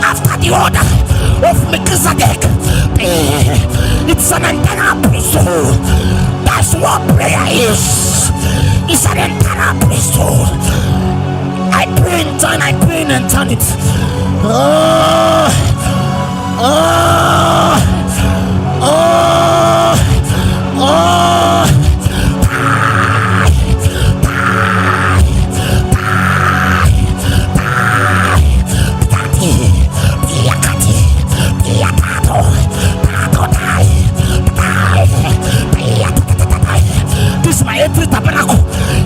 After the order of Melchizedek, it's an internal priesthood. That's what prayer is. It's an internal priesthood. I pray and turn, I pray and turn it. This is my every tabernacle.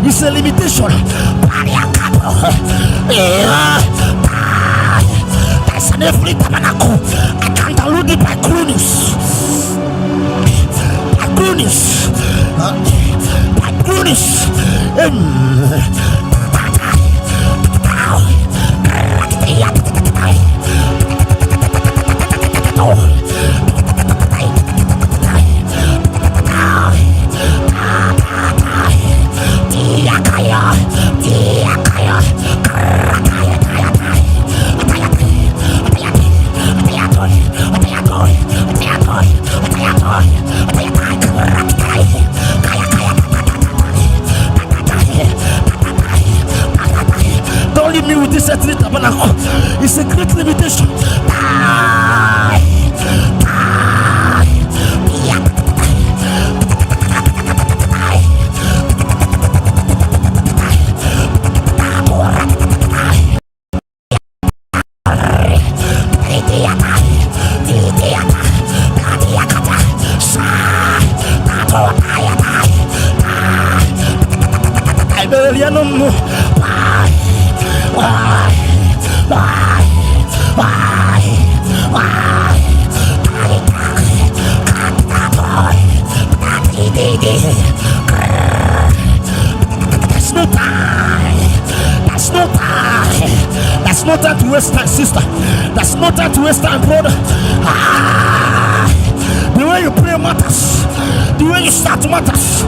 It's a limitation. There's an every tabernacle. I can't download it by cronies. By cronies. By cronies. Don't leave me with this earthly tabernacle. It's a great limitation. That's no time to waste time, sister. That's no time to waste time, brother. The way you pray matters. The way you start matters.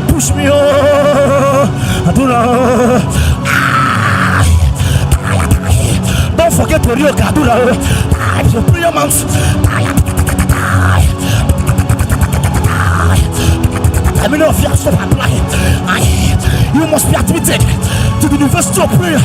Push me don't forget to real Kadura. Your prayer mounts. I mean, if you have stopped applying, you must be admitted to the University of Prayer.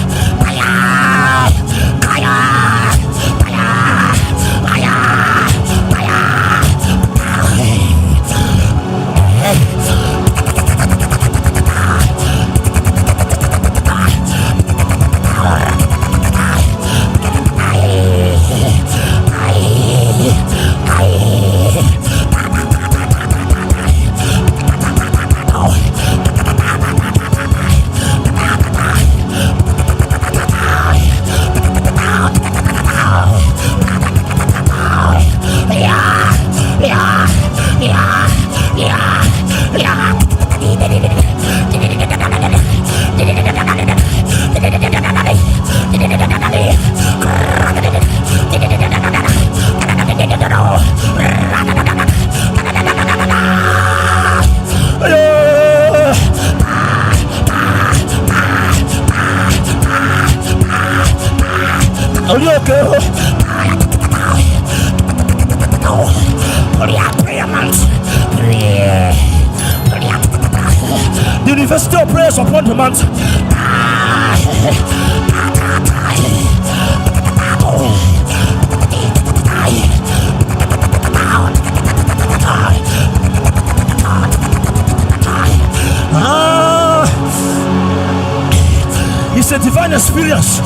Are you okay? The University of Prayer upon the mountain. It's a divine experience.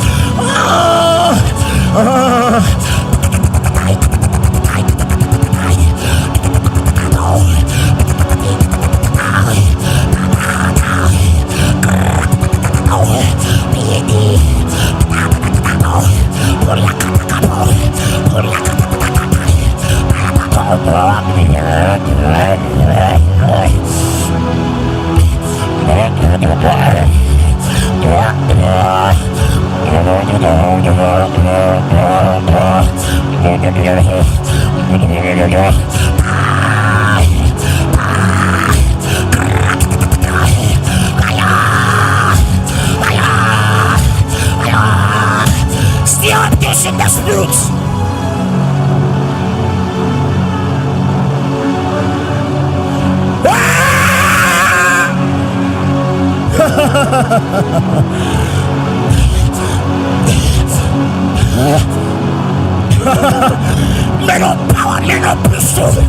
Still this in the spirit. Men of power, men of priesthood,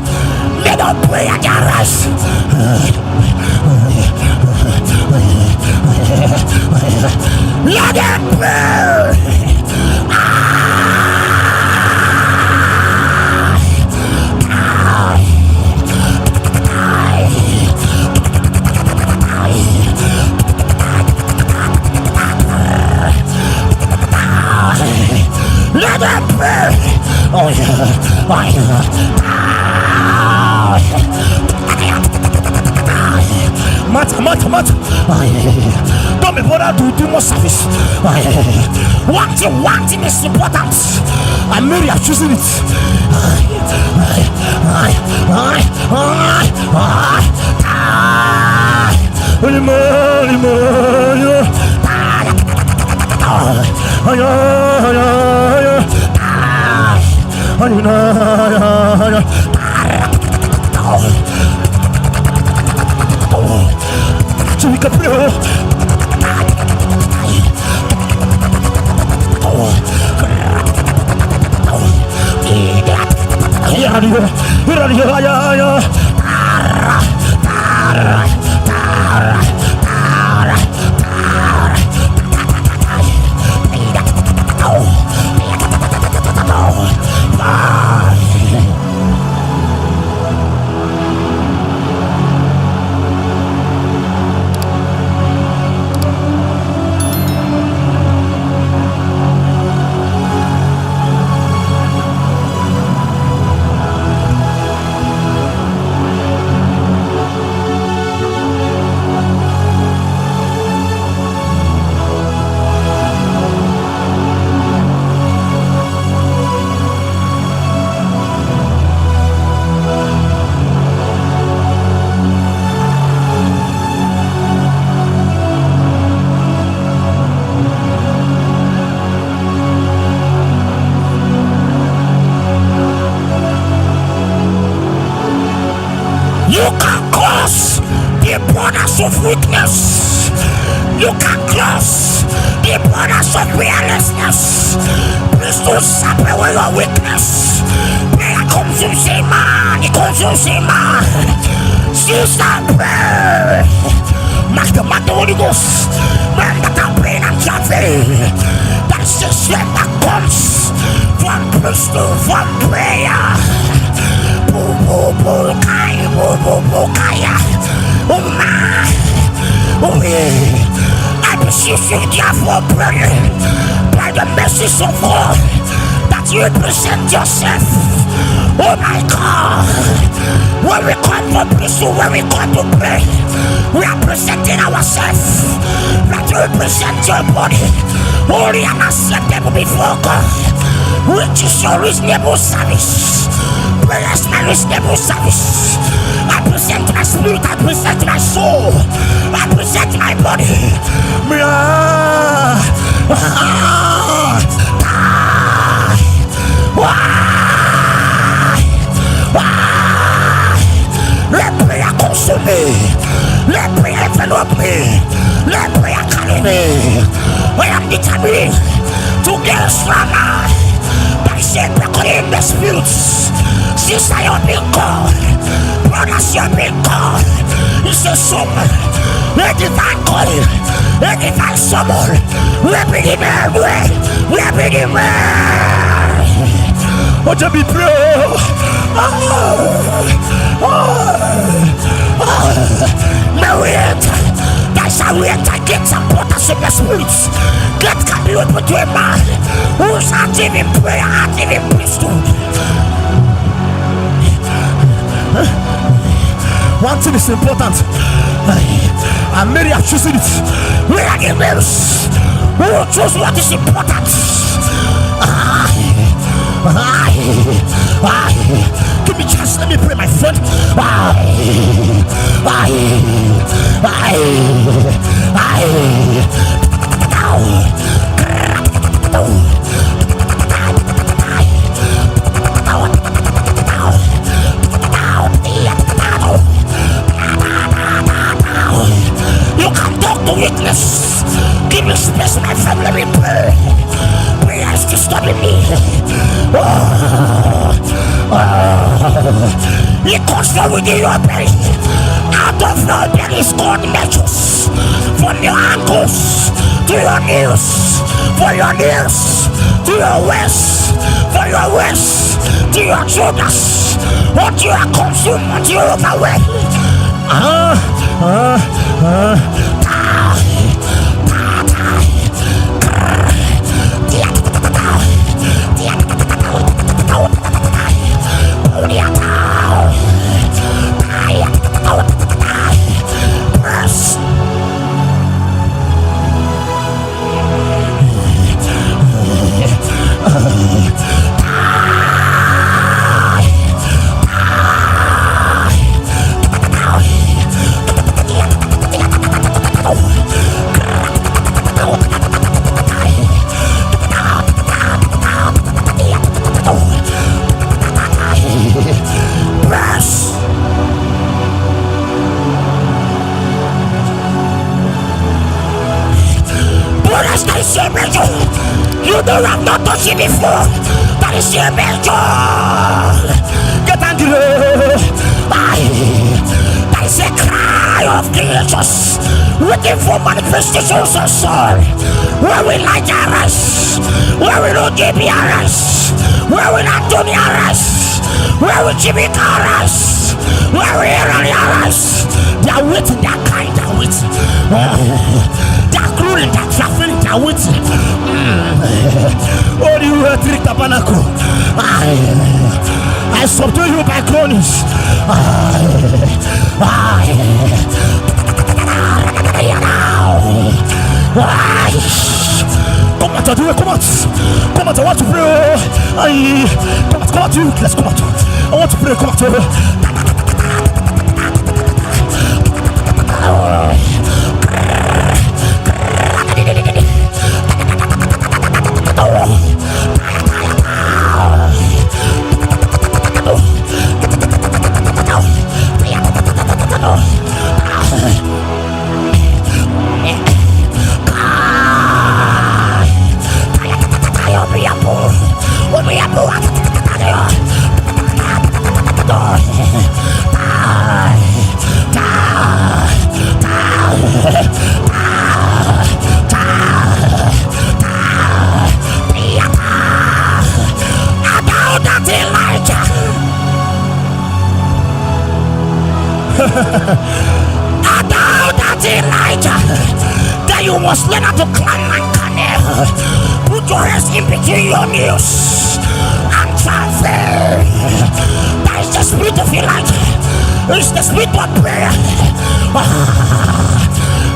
men of prayer, they arise. Let them pray. Let them pray. Oh yeah. Oh yeah. Matter. Oh yeah. Don't be bothered to do more service. Oh yeah. One thing is important. And Mary are choosing it. So we can pray. You can cross the borders of weakness. You can cross the borders of fearlessness. Please don't separate away your weakness. Prayer consumes a man. It consumes a man. Sister, pray. Mark the Holy Ghost. Men that are praying and traveling. That is the strength that comes from priesthood, from prayer. I beseech you, therefore, brethren, by the mercies of God, that you present yourself. Oh my God, when we come for priesthood, when we come to pray, we are presenting ourselves. That you present your body, holy and acceptable before God, which is your reasonable service. Prayers, my reasonable service. I present my spirit, I present my soul, I present my body. Let prayer consume me. Let prayer envelop me. Let prayer carry me. I am determined to get stronger. By saying, in the spirits. Sister, you're being called. Brothers, you're being called. It's a summon. A divine calling. A divine summon. We're bringing everywhere. We're bringing everywhere. Oh, to be pure. Now we enter. That's how we enter. Get some portals in the spirits. Get can be open to a man who's active in prayer, active in priesthood. one thing is important, and Mary have chosen it. Where are the males who will choose what is important? Give me chance, let me pray, my friend. You can talk to witness. Give me space, my friend, let me pray. Prayer is disturbing me. It comes from within your belly. Out of your belly is called measures. From your ankles to your knees, from your knees to your waist, from your waist to your shoulders, until you are consumed, until you are overwhelmed. You don't have not touched it before. That is your major. Get angry. That is a cry of creatures waiting for manifestations of soul. Where will Elijah arise? Where will Ojebi arise? Where will Anthony arise? Where will Jimmy arise? Where will Aaron arise? They are waiting, they are kind, they are waiting. They are cruel, they are traveling, they are waiting. Oh, you are tricked tabernacle. I subdue you by groanings. Come on, do it, come on. Come on, I want to pray. Come on, let's come on. I want to pray, come on. About that Elijah, that you must learn how to climb Mount Carmel. Put your hands in between your knees and travel. That is the spirit of Elijah. It's the spirit of prayer.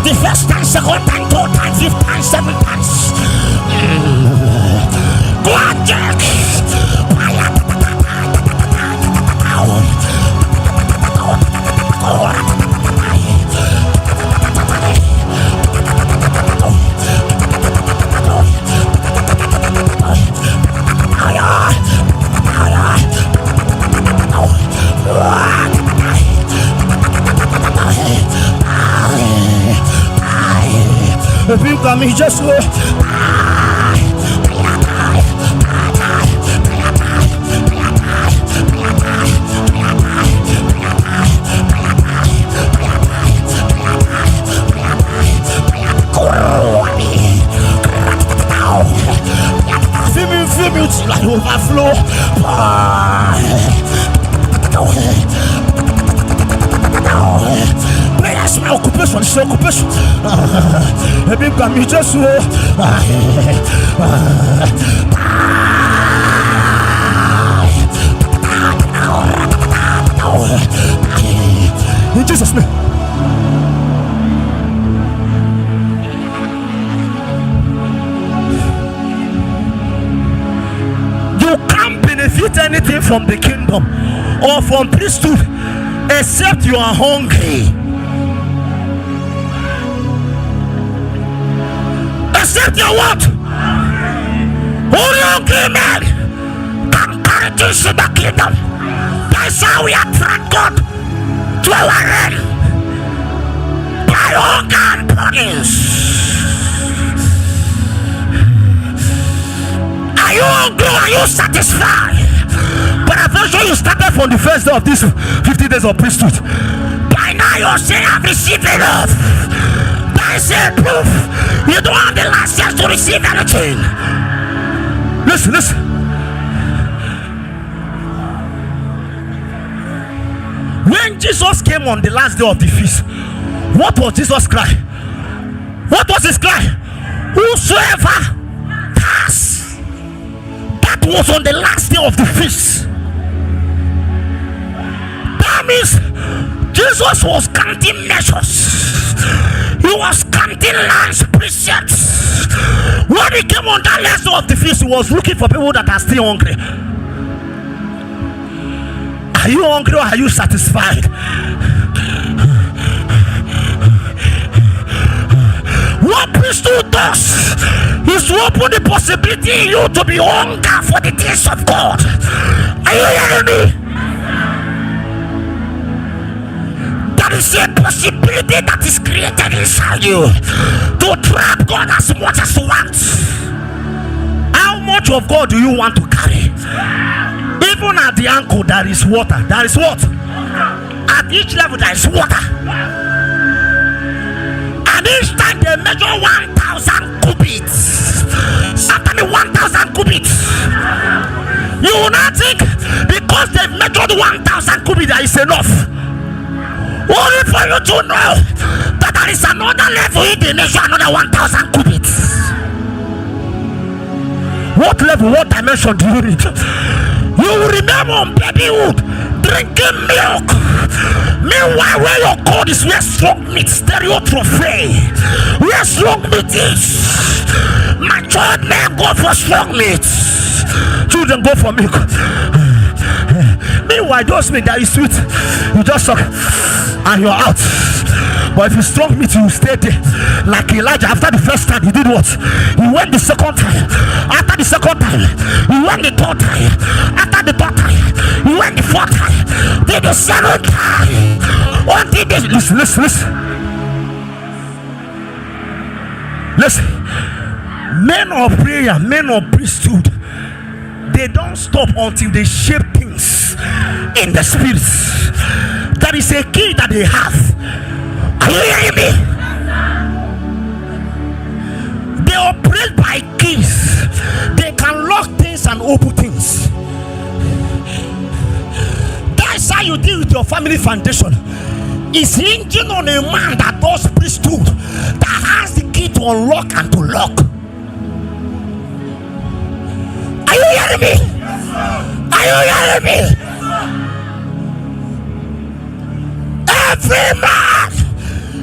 The first time, second time, third time, fifth time, seventh times. Go and jerk. If you got me, just feel me till I overflow. Prayers, my occupation, it's occupation. If you got me, just in listening. You can't benefit anything from the kingdom or from priesthood except you are hungry. Except you what? Only hungry men can carry this in the kingdom. That's how we attract God to our realm. By hunger and burdens. Are you hungry? Are you satisfied? But eventually you started from the first day of this 50 days of priesthood. By now you're saying I've received enough. That is a proof you don't have the license to receive anything. Listen. When Jesus came on the last day of the feast, what was Jesus' cry? What was his cry? Whosoever has. That was on the last day of the feast. That means Jesus was counting measures. He was counting lands, precepts. When he came on that last day of the feast, he was looking for people that are still hungry. Are you hungry or are you satisfied? What priesthood does is to open the possibility in you to be hunger for the things of God. Are you hearing me? There is a possibility that is created inside you to trap God as much as you want. How much of God do you want to carry? Even at the ankle there is water. There is what? At each level there is water. And each time they measure 1,000 cubits. After the 1,000 cubits, you will not think because they've measured 1,000 cubits that is enough. Only for you to know that there is another level in the measure, another 1,000 cubits. What level, what dimension do you need? You will remember on babyhood drinking milk. Meanwhile, where your God is, where strong meat, stereotrophy, where strong meat is. Matured men go for strong meat. Children go for milk. Meanwhile, those meat that is sweet, you just suck and you're out. But if you strong meat, you stay there. Like Elijah, after the first time, he did what? He went the second time. After the second time, he went the third time. After the third time, he went the fourth time. Then the seventh time. Until this. Listen. Men of prayer, men of priesthood, they don't stop until they shape things in the spirit. That is a key that they have. Are you hearing me? They operate by keys. They can lock things and open things. That's how you deal with your family foundation. It's hinging on a man that does priesthood, that has the key to unlock and to lock. Are you hearing me? Are you hearing me? Every man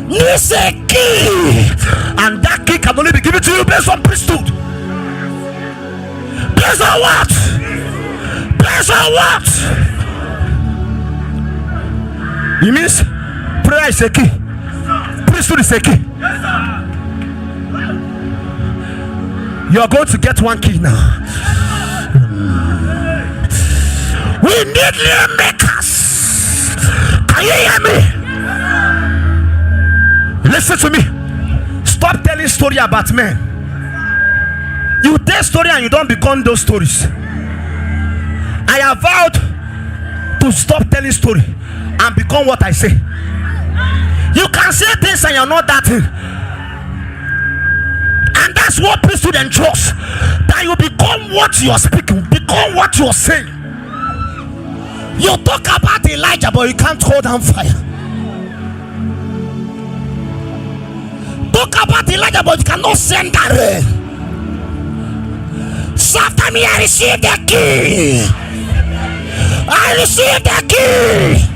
needs a key, and that key can only be given to you based on priesthood. Based on what? Based on what? It means prayer is a key, priesthood is a key. You are going to get one key now. We need new makers. Can you hear me? Listen to me. Stop telling story about men. You tell story and you don't become those stories. I have vowed to stop telling story and become what I say. You can say things and you're not that thing. And that's what priesthood ensures. That you become what you are speaking, become what you are saying. You talk about Elijah, but you can't hold down fire. Talk about Elijah, but you cannot send that rain. So after me, I received the key. I received the key.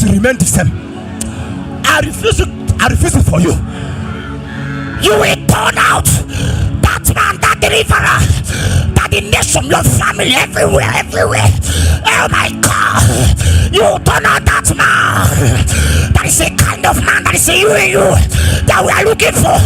to remain the same. I refuse it for you. You will turn out that man, that deliverer, that the nation, your family, everywhere. Oh my God, you turn out that man. That is a kind of man, that is a you that we are looking for.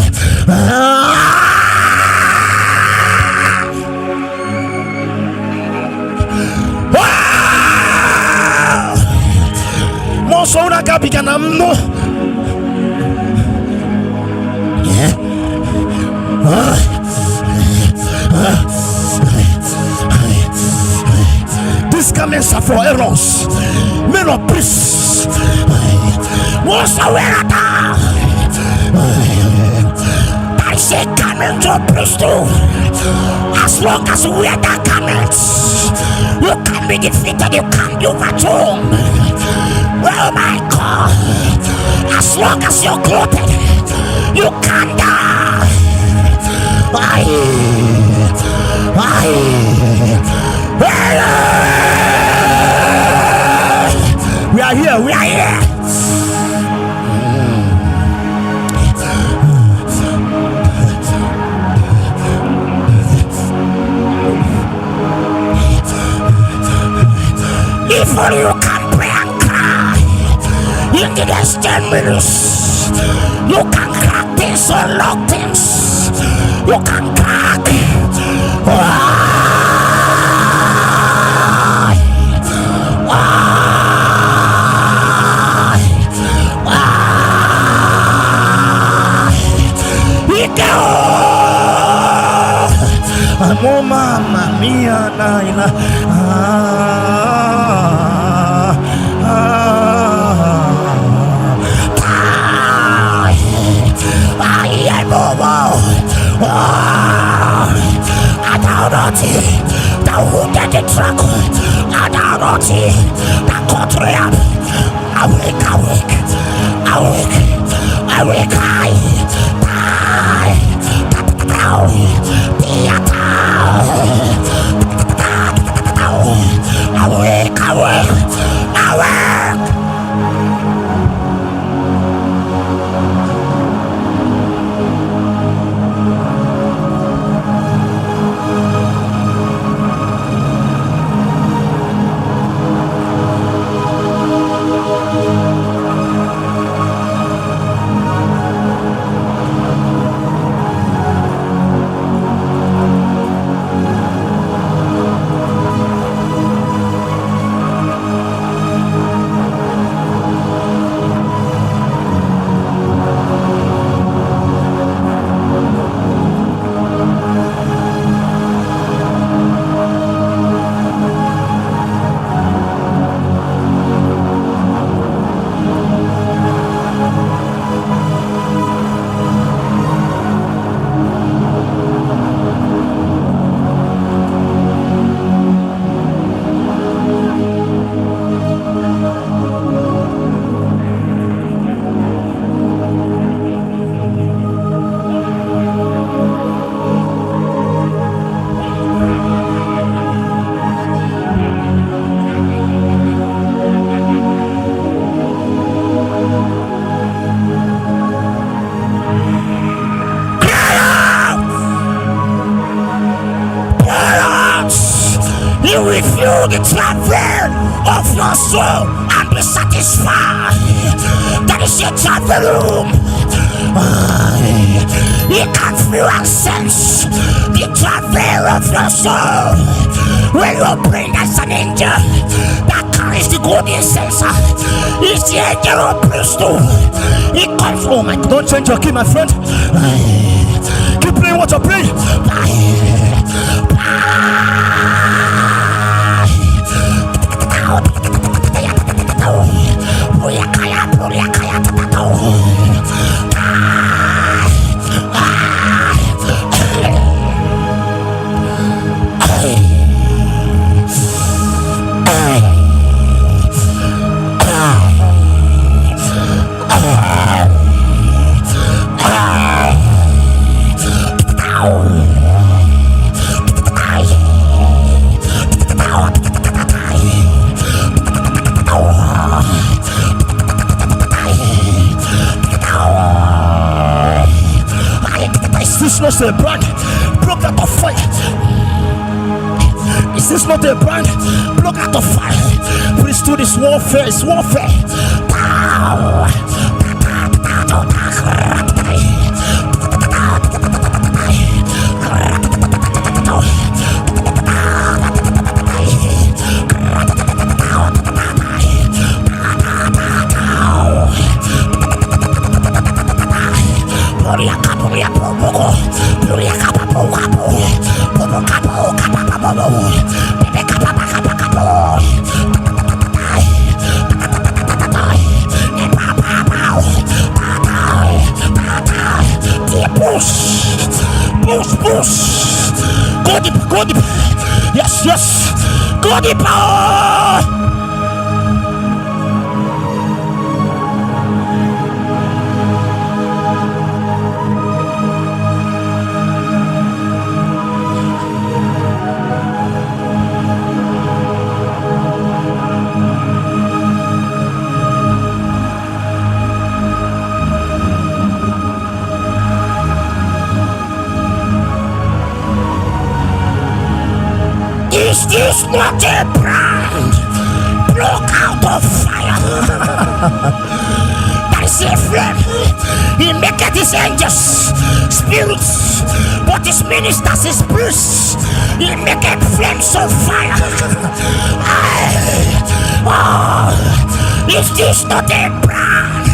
Monsona Gabiganam no. These garments are for errors, men of priests. Once aware that is a garment of priesthood. As long as you wear that garment, you can be defeated, you can be overthrown. Oh my God, as long as you're clothed, you can die. We are here. If only you can pray and cry in the next 10 minutes, you can crack things, unlock things. You can crack. Oh mamma mia, Naila. Adorati, the wounded the truck. Adorati, the courtroom. Awake, You will feel the travel of your soul and be satisfied. That is your travel room. You can feel and sense the travel of your soul. When you bring as an angel that carries the good incense, it's the angel of priesthood. He comes home and don't change your key, my friend. Keep playing what you're playing. just a brand? Broke out of fire. Is this not a brand? Broke out of fire. Priesthood is warfare. It's warfare. Go deep, go deep. Yes, yes. Go deep. Is this not a brand? Broke out of fire. That is a flame. He maketh his angels spirits, but his ministers his priests. He maketh flames of fire. Is this not a brand?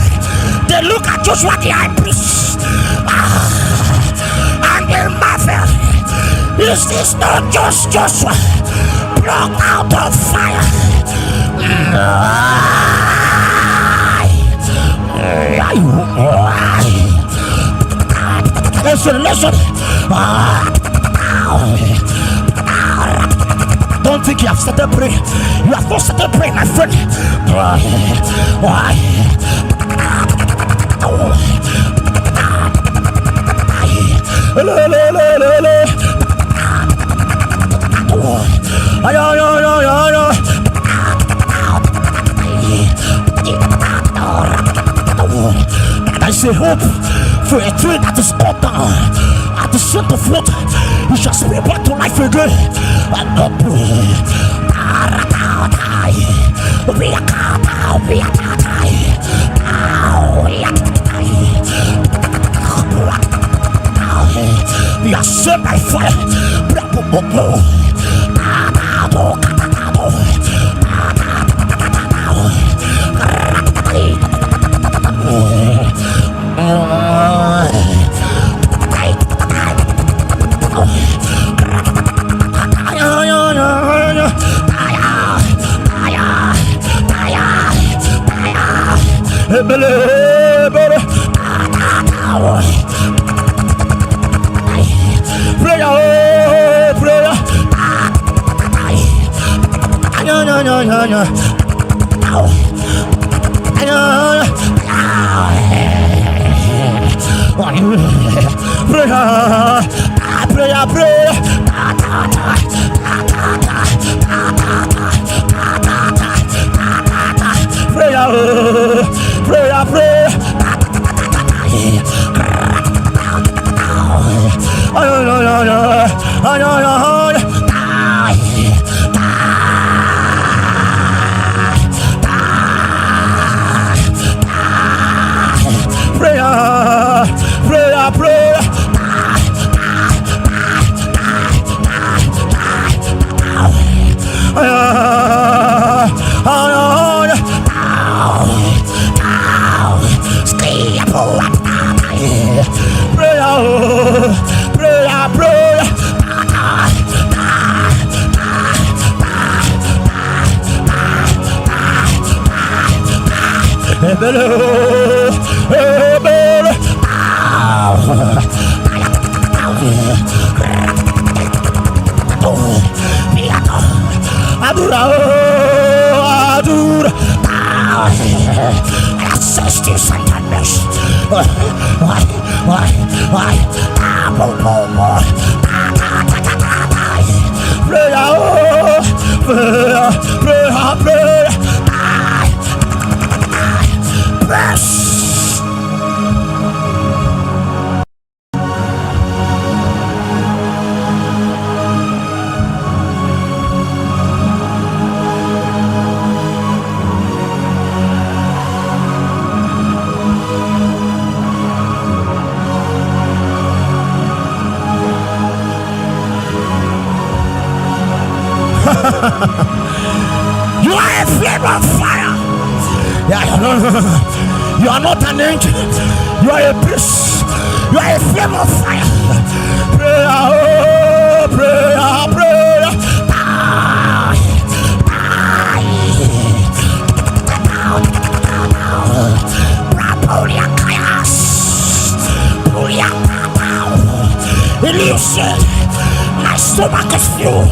They look at Joshua the high priest and they marvel. Is this not just Joshua blocked out of fire? Listen, listen. Don't think you have started praying. You have not started praying, my friend. I say hope for a tree that is cut down at the scent of water. You shall spring back to life again. We are saved by fire. You are not an angel. You are a priest. You are a flame of fire. Prayer, oh, prayer, prayer. Listen, my stomach is full.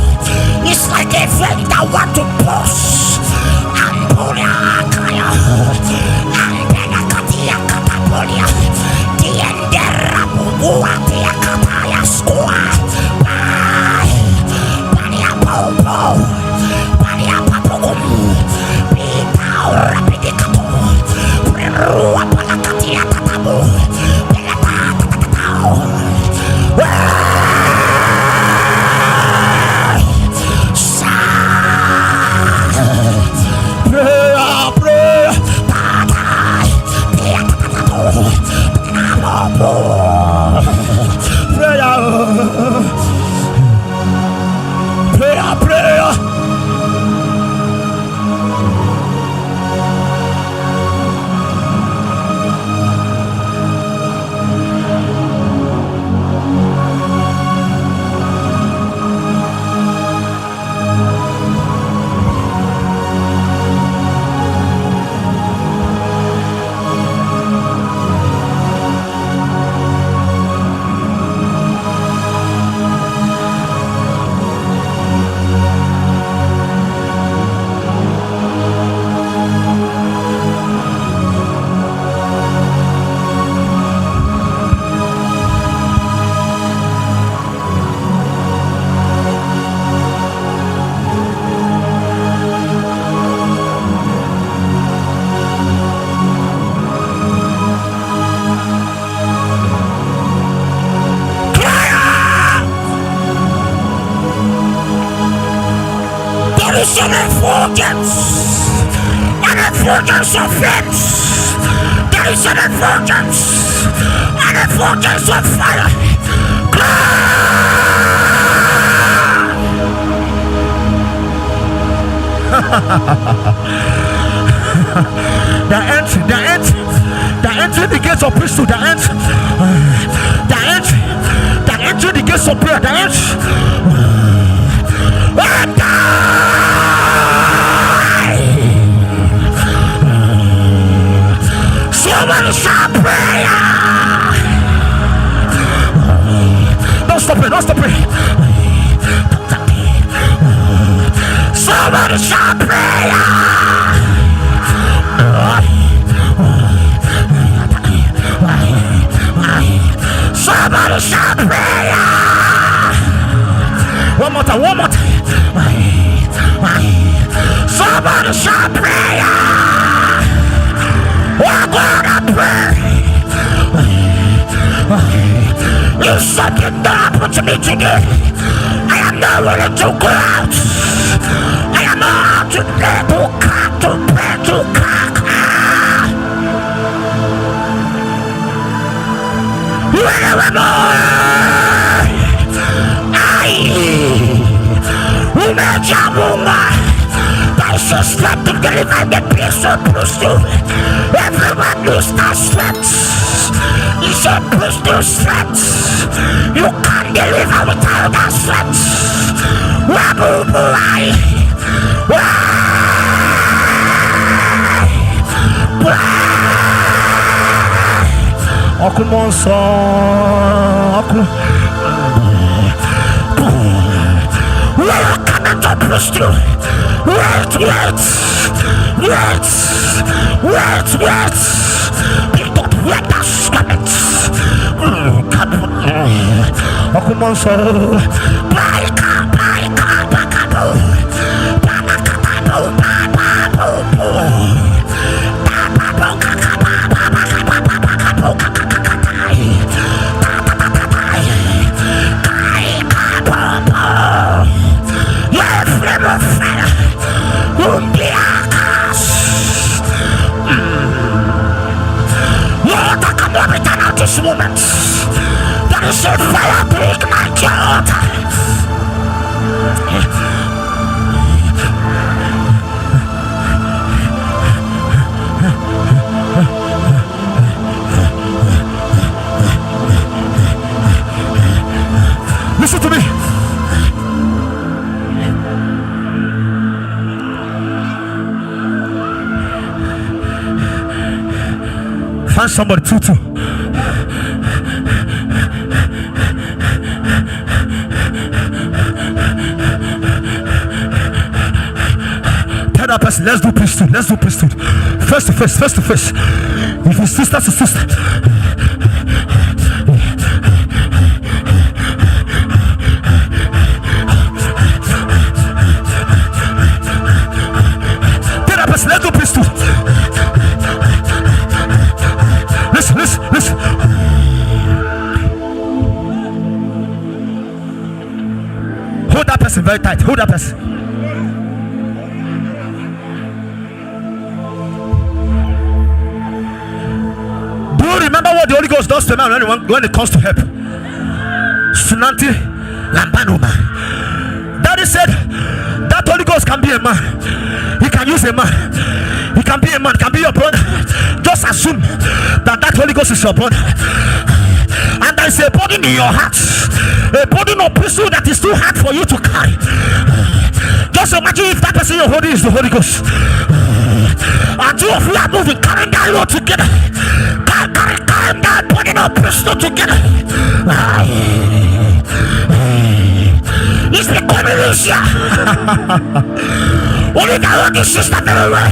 It's like a vein that want to burst. Ampolia, Antenakatia Katapolia, Tiendera Bubuatia Kataya Squa, Pania Popo, Pania Papogum, Pita Rapidicamo, Prerua Panakatia Tatabu, Pelata Tatao. An effulgence of flames. There is an effulgence of fire. They're entering the gates of priesthood. They're entering the gates of prayer. Somebody shout prayer. Don't stop it. Somebody shout prayer. Somebody shout prayer. One more time. Somebody shout prayer. We're gonna pray. If something that happened to me today, I am not willing to go out. I am not to pray to pray to cock. She slept in the river, the place of Priesthood. Everyone knows that slept. He said Priesthood slept. You can't deliver without that slept. Welcome to Priesthood. Wait. Pick up where the stomachs. This moment, there is a fire to ignite your altar. Command somebody to. Tell that person, let's do priesthood. Let's do priesthood. Face to face, face to face. If it's sister to sister. Tell that person, let's do priesthood. Listen. Hold that person very tight. Hold that person. Do you remember what the Holy Ghost does to man when it comes to help? Sunanti Lambanuma. Daddy said that Holy Ghost can be a man. He can use a man. He can be a man, can be your brother. Just assume that Holy Ghost is your brother. And there is a burden in your heart, a burden of priesthood that is too hard for you to carry. Just imagine if that person you're holding is the Holy Ghost. And two of you are moving, carrying that load together. Carrying that burden of priesthood together. It's becoming easier. Only the Lord is sister very well.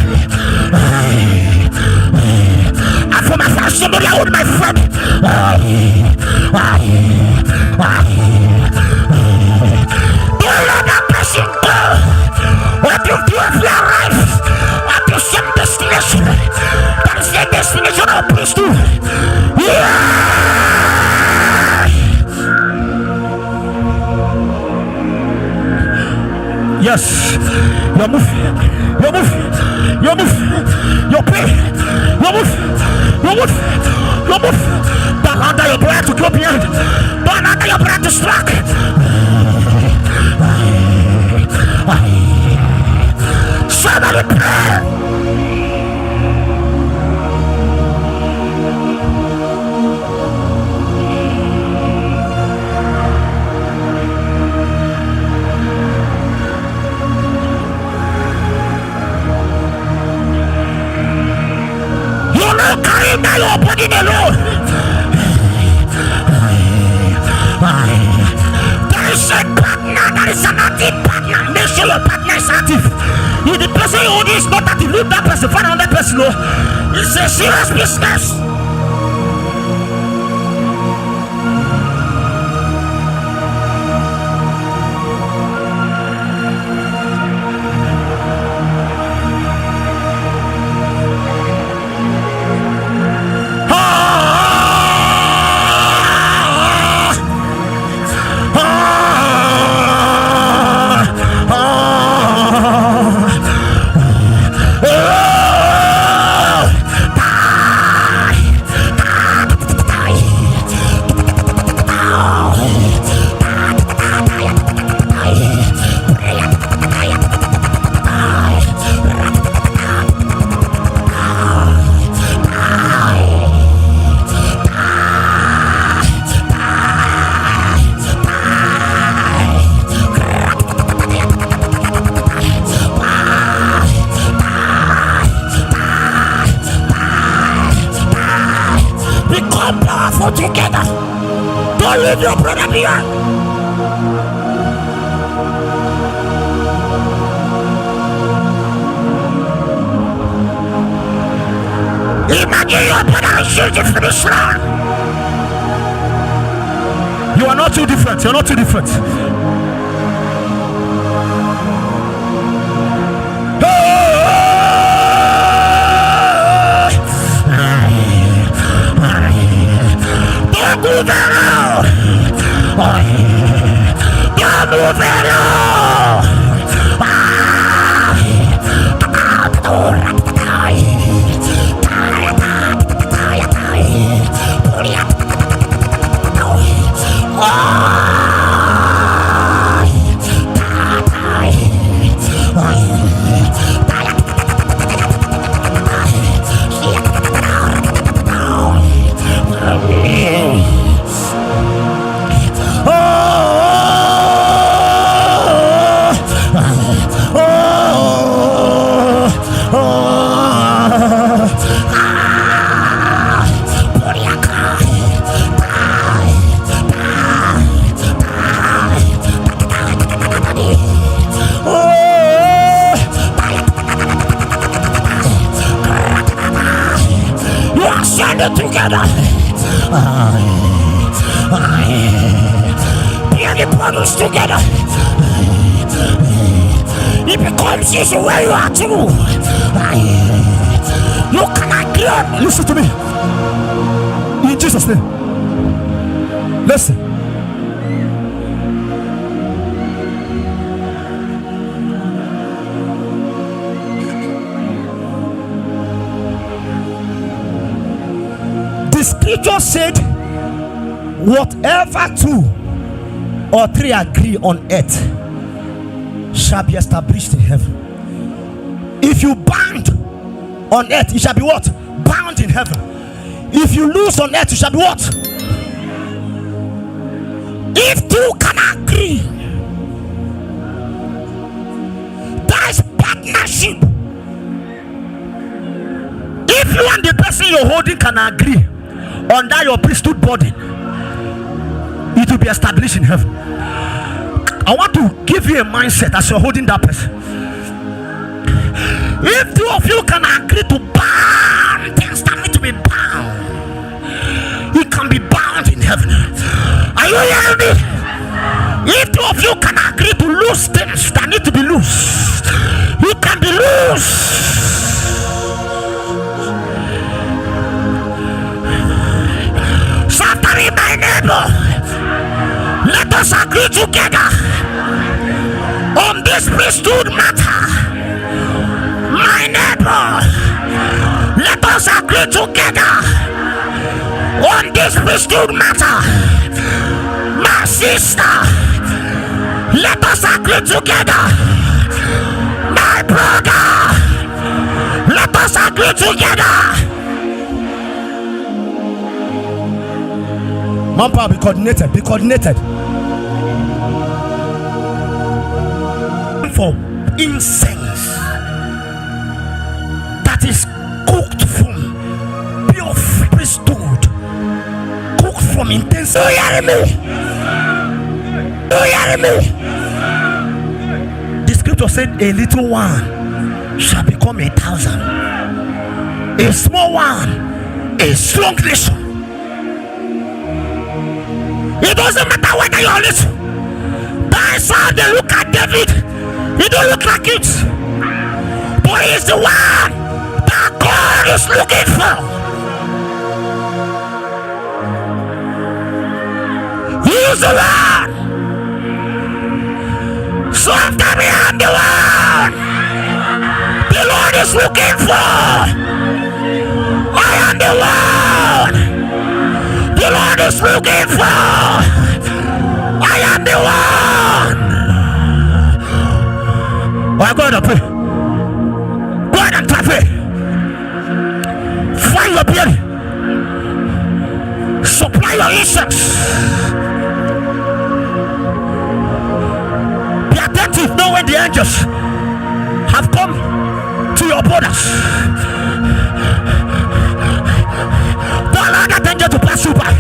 And for my friend, somebody hold my friend. Don't let that person go. What you do if you arrive at the same destination? That is the destination of priesthood. Yes, you move, you pray, you move. Don't allow your prayer to go behind. Don't allow your prayer to slack. Somebody pray. Carry down your body alone. There is a partner, there is an active partner. Make sure your partner is active. If the person you hold is not active, leave that person, find another person. No, it's a serious business. Together, don't leave your brother behind. Imagine your brother is shooting for this land. You are not too different. You're not too different. Move around. Don't move around. Bear the burdens together. It becomes easy where you are too. You cannot clear. Listen to me. In Jesus' name. Listen. The scripture said, whatever 2 or 3 agree on earth shall be established in heaven. If you bound on earth, it shall be what? Bound in heaven. If you lose on earth, it shall be what? If 2 can agree, that's partnership. If you and the person you're holding can agree under your priesthood body, it will be established in heaven. I want to give you a mindset as you're holding that person. If 2 of you can agree to bound things that need to be bound, it can be bound in heaven. Are you hearing me? If 2 of you can agree to loose things that need to be loose, it can be loose. Somebody, my neighbor, let us agree together on this priesthood matter. My neighbor, let us agree together on this priesthood matter. My sister, let us agree together. My brother, let us agree together. Manpower, be coordinated. Be coordinated. For incense that is cooked from pure priesthood, cooked from intense. Do you hear me? Do you hear me? The scripture said, a little one shall become 1,000, a small one a strong nation. It doesn't matter whether you're little. That's how they look at David. He don't look like it, but he's the one that God is looking for. He's the one. So after me, I'm the one the Lord is looking for. I am the one the Lord is looking for. I am the one. I'm going to pray. Go ahead and pray. Find your belly. Supply your incense. Be attentive. Know when the angels have come to your borders. Don't allow that angel to pass you by.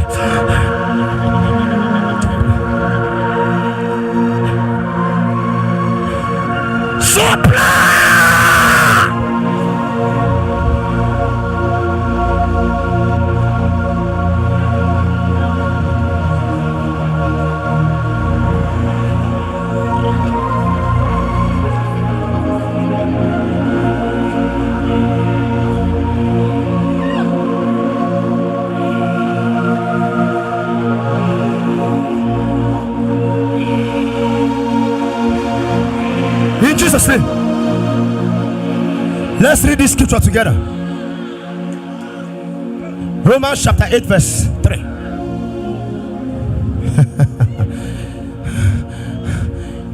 In Jesus' name, let's read this scripture together. Romans chapter 8 verse 3.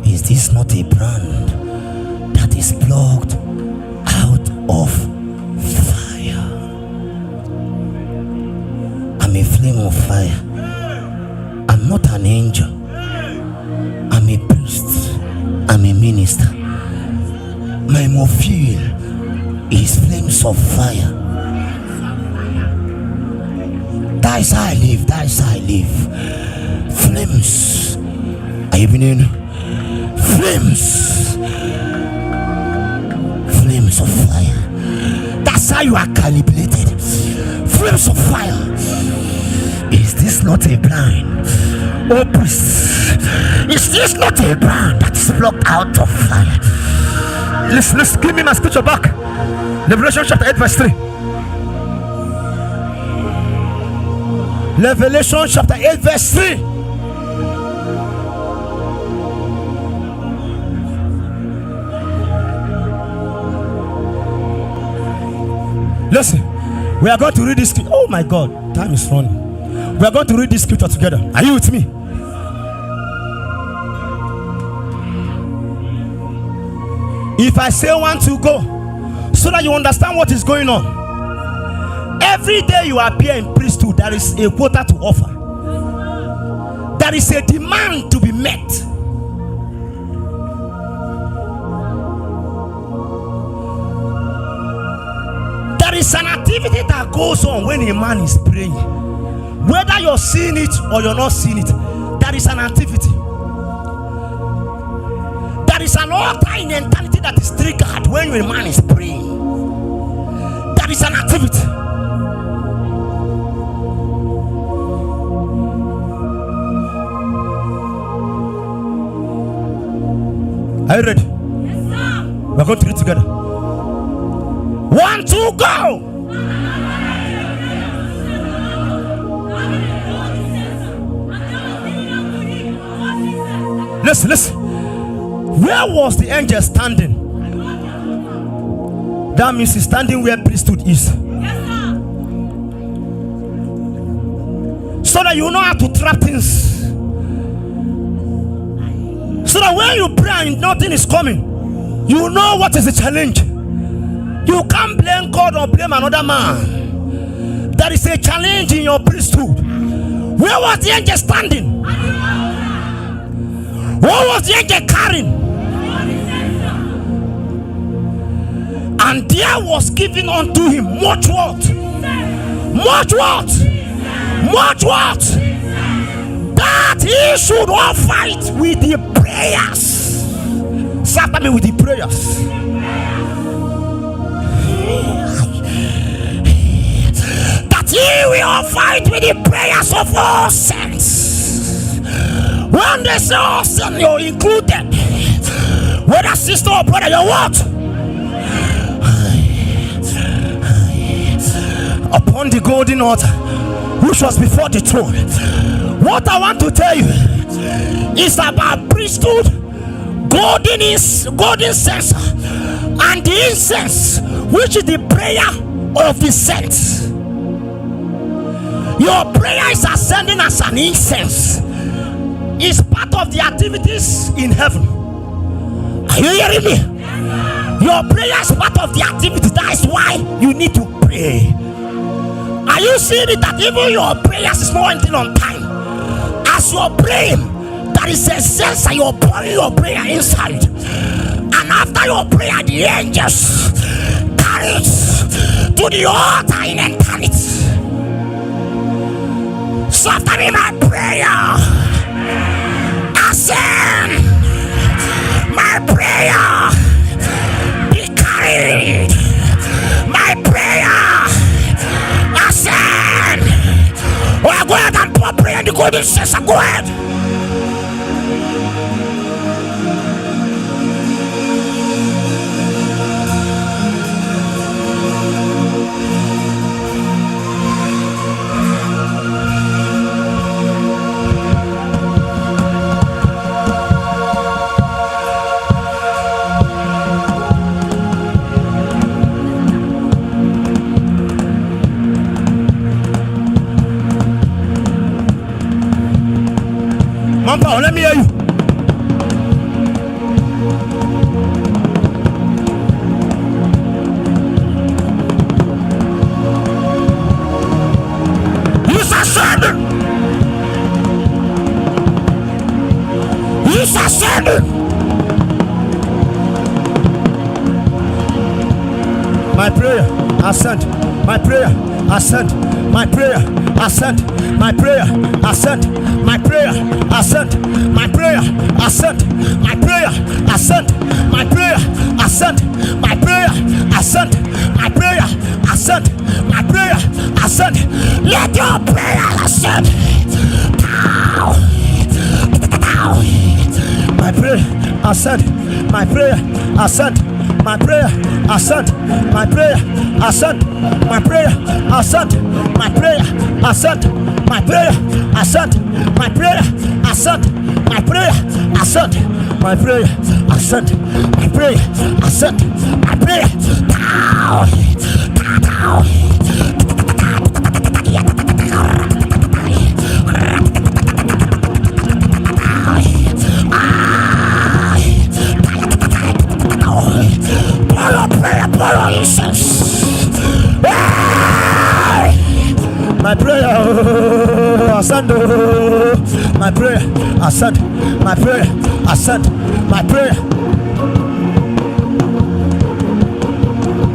Is this not a brand that is plucked out of fire? I'm a flame of fire. I'm not an angel. I'm a priest. I'm a minister. My mobile is flames of fire. That is how I live. That is how I live. Flames. Are you beginning? Flames. Flames of fire. That's how you are calibrated. flames of fire. Is this not a brand? Oh priest, Is this not a brand that is plucked out of fire? listen, give me my scripture back. Revelation chapter 8 verse 3. Revelation chapter 8 verse 3. Listen, we are going to read this. Oh my God, time is running. We are going to read this scripture together. Are you with me? If I say 1, 2, go, so that you understand what is going on. Every day you appear in priesthood, there is a quota to offer. There is a demand to be met. There is an activity that goes on when a man is praying. Whether you're seeing it or you're not seeing it, there is an activity. There is an altar in eternity that is triggered when a man is praying. There is an activity. Are you ready? Yes, sir. We're going to read together. 1, 2, go. Listen. Where was the angel standing? That means he's standing where priesthood is. Yes, so that you know how to trap things. So that when you pray and nothing is coming, you know what is the challenge. You can't blame God or blame another man. There is a challenge in your priesthood. Where was the angel standing? What was the angel carrying? And there was given unto him much what? Much what? Much what? That he should all fight with the prayers. Start me with the prayers. That he will fight with the prayers of all saints. When they say all saints, you're included. Whether sister or brother, you're what? Upon the golden altar, which was before the throne. What I want to tell you is about priesthood, golden censer, and the incense, which is the prayer of the saints. Your prayer is ascending as an incense. It's part of the activities in heaven. Are you hearing me? Your prayer is part of the activity. That is why you need to pray. Are you seeing it that even your prayers is not ending on time? As you're praying, there is a sense that you're pouring your prayer inside. And after your prayer, the angels carry it to the altar in eternity. So after me, my prayer, ascend. My prayer, be carried. My prayer, ascend. Oh, go ahead and pour prayer in the golden censer. Go ahead. Mama, let me hear you. He's ascending. He's ascending. My prayer, ascend. My prayer, ascend. My prayer, ascend. My prayer, ascend. My prayer, ascend. My prayer, ascend. My prayer, ascend. My prayer, ascend. My prayer, ascend. My prayer, ascend. ascend. My prayer ascend. Let your prayer ascend. My prayer ascend. My prayer ascend. My prayer ascend. My prayer ascend. My prayer ascend. My prayer ascend. My prayer ascend. My prayer ascend. My prayer ascend. My prayer ascend. My prayer ascend. My prayer down. Borrow incense. My prayer ascend. My prayer ascend. My prayer ascend. My prayer